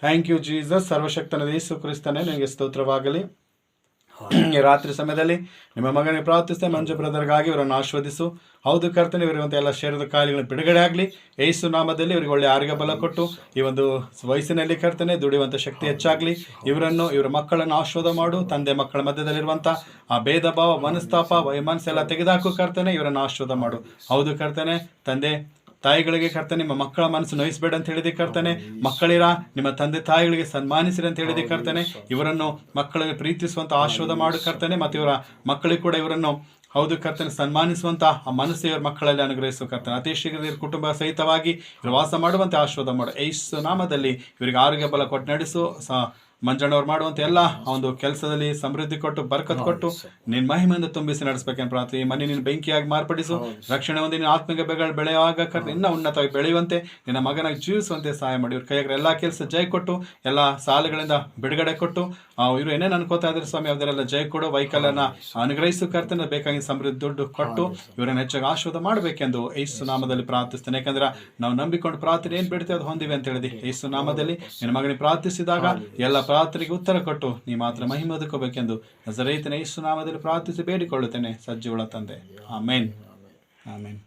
Thank you Jesus. ಸರ್ವಶಕ್ತನಾದ ಯೇಸು ಕ್ರಿಸ್ತನೇ ನಿಮಗೆ ಸ್ತೋತ್ರವಾಗಲಿ. ಈ ರಾತ್ರಿ ಸಮಯದಲ್ಲಿ ನಿಮ್ಮ ಮಗನಿಗೆ ಪ್ರಾರ್ಥಿಸ್ತೇನೆ, ಮಂಜು ಬ್ರದರ್ಗಾಗಿ ಇವರನ್ನು ಆಶೀರ್ವದಿಸು. ಹೌದು ಕರ್ತನೆ, ಇವರಿರುವಂಥ ಎಲ್ಲ ಶರೀರದ ಕಾಯಿಲೆಗಳನ್ನು ಬಿಡುಗಡೆ ಆಗಲಿ. ಯೇಸು ನಾಮದಲ್ಲಿ ಇವರಿಗೆ ಒಳ್ಳೆಯ ಆರೋಗ್ಯ ಬಲ ಕೊಟ್ಟು ಈ ಒಂದು ವಯಸ್ಸಿನಲ್ಲಿ ಕರ್ತನೆ ದುಡಿಯುವಂಥ ಶಕ್ತಿ ಹೆಚ್ಚಾಗಲಿ. ಇವರನ್ನು ಇವರ ಮಕ್ಕಳನ್ನು ಆಶೀರ್ವಾದ ಮಾಡು. ತಂದೆ ಮಕ್ಕಳ ಮಧ್ಯದಲ್ಲಿರುವಂಥ ಆ ಭೇದ ಭಾವ, ಮನಸ್ತಾಪ, ವೈಮನಸ್ಸೆಲ್ಲ ತೆಗೆದುಹಾಕು ಕರ್ತನೆ. ಇವರನ್ನು ಆಶೀರ್ವಾದ ಮಾಡು. ಹೌದು ಕರ್ತನೆ, ತಂದೆ ತಾಯಿಗಳಿಗೆ ಕರ್ತನೆ ನಿಮ್ಮ ಮಕ್ಕಳ ಮನಸ್ಸು ನೋಯಿಸಬೇಡ ಅಂತ ಹೇಳಿದೆ ಕರ್ತನೆ. ಮಕ್ಕಳಿರ ನಿಮ್ಮ ತಂದೆ ತಾಯಿಗಳಿಗೆ ಸನ್ಮಾನಿಸಿರಿ ಅಂತ ಹೇಳಿದೆ ಕರ್ತನೆ. ಇವರನ್ನು ಮಕ್ಕಳಿಗೆ ಪ್ರೀತಿಸುವಂತ ಆಶೀರ್ವಾದ ಮಾಡು ಕರ್ತನೆ. ಮತ್ತು ಇವರ ಮಕ್ಕಳಿಗೆ ಕೂಡ ಇವರನ್ನು ಹೌದು ಕರ್ತನೆ ಸನ್ಮಾನಿಸುವಂತ ಆ ಮನಸ್ಸು ಇವರ ಮಕ್ಕಳಲ್ಲಿ ಅನುಗ್ರಹಿಸು ಕರ್ತನೆ. ಅತಿ ಶೀಘ್ರದಲ್ಲಿ ಕುಟುಂಬ ಸಹಿತವಾಗಿ ಇವರು ವಾಸ ಮಾಡುವಂತೆ ಆಶೀರ್ವಾದ ಮಾಡು. ಯೇಸು ನಾಮದಲ್ಲಿ ಇವರಿಗೆ ಆರೋಗ್ಯ ಬಲ ಕೊಟ್ಟು ನಡೆಸು. ಮಂಜಣ್ಣವ್ರು ಮಾಡುವಂಥ ಎಲ್ಲ ಒಂದು ಕೆಲಸದಲ್ಲಿ ಸಮೃದ್ಧಿ ಕೊಟ್ಟು ಬರ್ಕತ್ ಕೊಟ್ಟು ನಿನ್ನ ಮಹಿಮೆಯಿಂದ ತುಂಬಿಸಿ ನಡೆಸಬೇಕಂತ ಪ್ರಾರ್ಥನೆ. ಈ ಮನೆ ನಿನ್ನ ಬೆಂಕಿಯಾಗಿ ಮಾರ್ಪಡಿಸು. ರಕ್ಷಣೆ ಹೊಂದಿ ನಿನ್ನ ಆತ್ಮಿಕ ಬೆಳೆಯುವಾಗ ಇನ್ನೂ ಉನ್ನತವಾಗಿ ಬೆಳೆಯುವಂತೆ ನಿನ್ನ ಮಗನಾಗಿ ಜೀವಿಸುವಂತೆ ಸಹಾಯ ಮಾಡಿ. ಇವ್ರ ಕೈಯಾಗ ಎಲ್ಲ ಕೆಲಸ ಜಯ ಕೊಟ್ಟು ಎಲ್ಲ ಸಾಲಗಳಿಂದ ಬಿಡುಗಡೆ ಕೊಟ್ಟು ಇವರು ಏನೇನು ಅನ್ಕೋತಾ ಇದ್ರೆ ಸ್ವಾಮಿ ಅವರೆಲ್ಲ ಜಯ ಕೊಡು. ವೈಕಲ್ಯನ ಅನುಗ್ರಹಿಸು ಕರ್ತನೆ. ಬೇಕಾಗಿ ಸಮೃದ್ಧಿ ದುಡ್ಡು ಕೊಟ್ಟು ಇವರನ್ನು ಹೆಚ್ಚಾಗಿ ಆಶೀರ್ವಾದ ಮಾಡಬೇಕೆಂದು ಯೇಸು ನಾಮದಲ್ಲಿ ಪ್ರಾರ್ಥಿಸ್ತೇನೆ. ಯಾಕಂದ್ರೆ ನಾವು ನಂಬಿಕೊಂಡು ಪ್ರಾರ್ಥನೆ ಏನು ಬಿಡ್ತೇವೆ ಅದು ಹೊಂದಿವೆ ಅಂತ ಹೇಳಿದೆ. ಯೇಸು ನಾಮದಲ್ಲಿ ನಿನ್ನ ಮಗನಿಗೆ ಪ್ರಾರ್ಥಿಸಿದಾಗ ಎಲ್ಲ ಪ್ರಾರ್ಥನೆಗೆ ಉತ್ತರ ಕೊಟ್ಟು ನೀ ಮಾತ್ರ ಮಹಿಮೆ ಒದಕಬೇಕೆಂದು ನಜರೇತಿನ ಯೇಸು ನಾಮದಲ್ಲಿ ಪ್ರಾರ್ಥಿಸಿ ಬೇಡಿಕೊಳ್ಳುತ್ತೇನೆ ಸಜ್ಜುಗಳ ತಂದೆ. ಆಮೇನ್ ಆಮೇನ್.